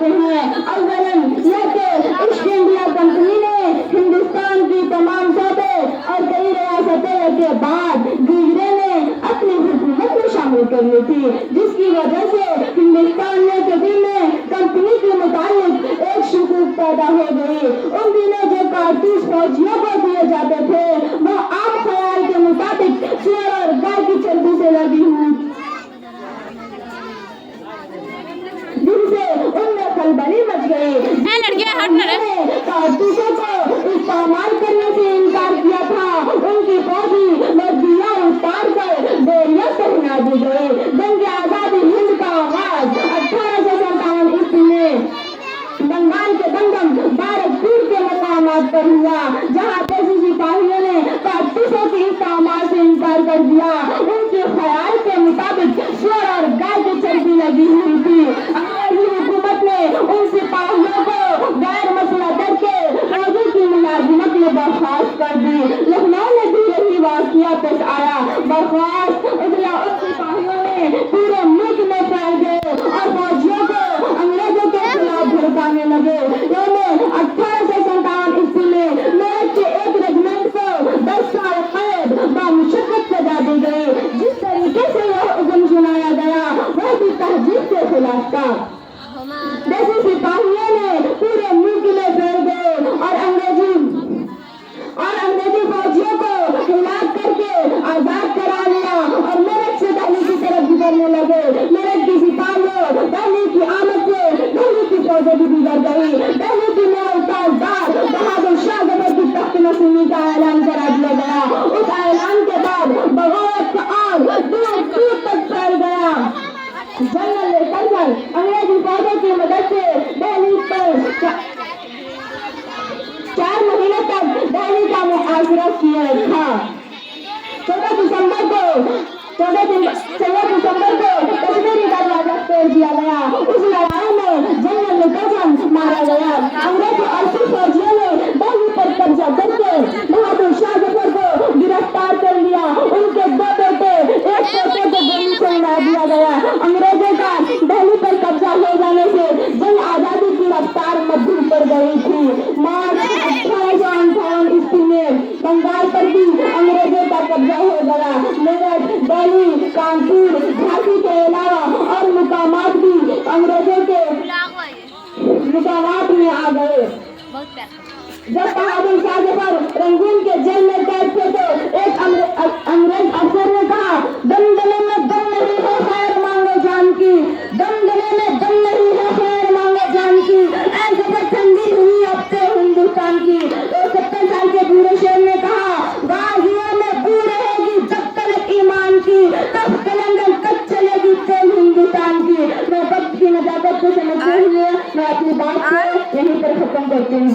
करते हैं। अव्वलन यह कि ईस्ट इंडिया कंपनी ने हिंदुस्तान की तमाम सौदे और कई रियासतें के बाद गुजरे ने अपनी हुकूमत में शामिल कर ली थी, जिसकी वजह से हिंदुस्तान में कभी में कंपनी के मुताबिक एक शकूक पैदा हो गई। उन दिनों जो कारतूस फौजियों को दिए जाते थे वह आम ख्याल के मुताबिक सुअर और गाय की चर्बी से लगी हुई, जिनसे उनमें खलबली मच गई। कारतूसों को इस्तेमाल करने से इनकार किया था। उनकी फौजी वर्दियां उतार कर बेड़ियां पहना दी गई। जंग आजादी हिंद का आगाज 1857 ईस्वी में बंगाल के दमदम बारकपुर के मकामात पर हुआ, जहाँ देसी सिपाहियों ने कारतूसों के इस्तेमाल से इनकार कर दिया। उनके ख्याल के मुताबिक सुअर और गाय की चर्बी लगी हुई थी। अंग्रेजी हुकूमत ने उन सिपाहियों को गैर मसला करके फौजी की मुलाजिमत में बर्खास्त कर दी। लखनऊ में भी यही वाकया पेश आया। बर्खास्त उन सिपाहियों ने पूरे मुल्क में फैल गए और फौजियों को अंग्रेजों के खिलाफ भड़काने लगे। 1857 ईस्वी में मेरठ के एक रेजिमेंट को 10 साल कैद बामुशक्कत सजा दी गई। जिस तरीके से यह हुक्म सुनाया गया वह भी तहजीब के खिलाफ था। देसी सिपाहियों ने पूरे मुल्क में फैल गए और अंग्रेजी फौजियों को हिलाक करके आजाद करा लिया और मेरठ से दिल्ली की तरफ गुजरने लगे। मेरठ की सिपाहियों दिल्ली की आमद से दिल्ली की फौजें भी बिगड़ गई। दिल्ली की नौ ताजदार बहादुर शाह जफर की तख्त नशीनी का ऐलान करा दिया गया। उस ऐलान के बाद बगावत का आग दूर दूर तक फैल गया। जनरल लेफ्टिनेंट अंग्रेजी फौजों की मदद से दिल्ली पर 4 महीने तक दिल्ली का मुहासरा किया था। 14 दिसंबर को कश्मीरी दरवाजा तोड़ दिया गया। उस लड़ाई में जनरल लेफ्टिनेंट मारा गया। अंग्रेजी और सिख फौजियों ने दिल्ली पर कब्जा करके बहादुर शाह जफर को गिरफ्तार कर लिया। उनके 2 बेटे, एक पोते को गोली से उड़ा दिया गया। अंग्रेजों का दिल्ली पर कब्जा हो जाने से जंग आजादी की रफ्तार मजबूत कर गई थी। मार्च 1858 ईस्वी में बंगाल पर भी अंग्रेजों का कब्जा हो गया। मेरठ, दिल्ली, कानपुर, झांसी के अलावा और मुकामात भी अंग्रेजों के मुकामात में आ गए। जब बहादुर शाह जफर रंगून के जेल में कैद थे तो एक अंग्रेज अफसर ने कहा, दम देने में दम नहीं है खैर मांगो जान की, दम देने में दम नहीं है खैर मांगो जान की, ऐसे पर ठंडी हुई अब से हिंदुस्तान की। तो 70 साल के बूढ़े शेर ने कहा, गाजियों में बू रहेगी जब तक ईमान की, तब कलंगन कब चलेगी तेल हिंदुस्तान की। मैं वक्त की नजाकत को समझते हुए मैं अपनी बात को यहीं पर खत्म करती हूँ।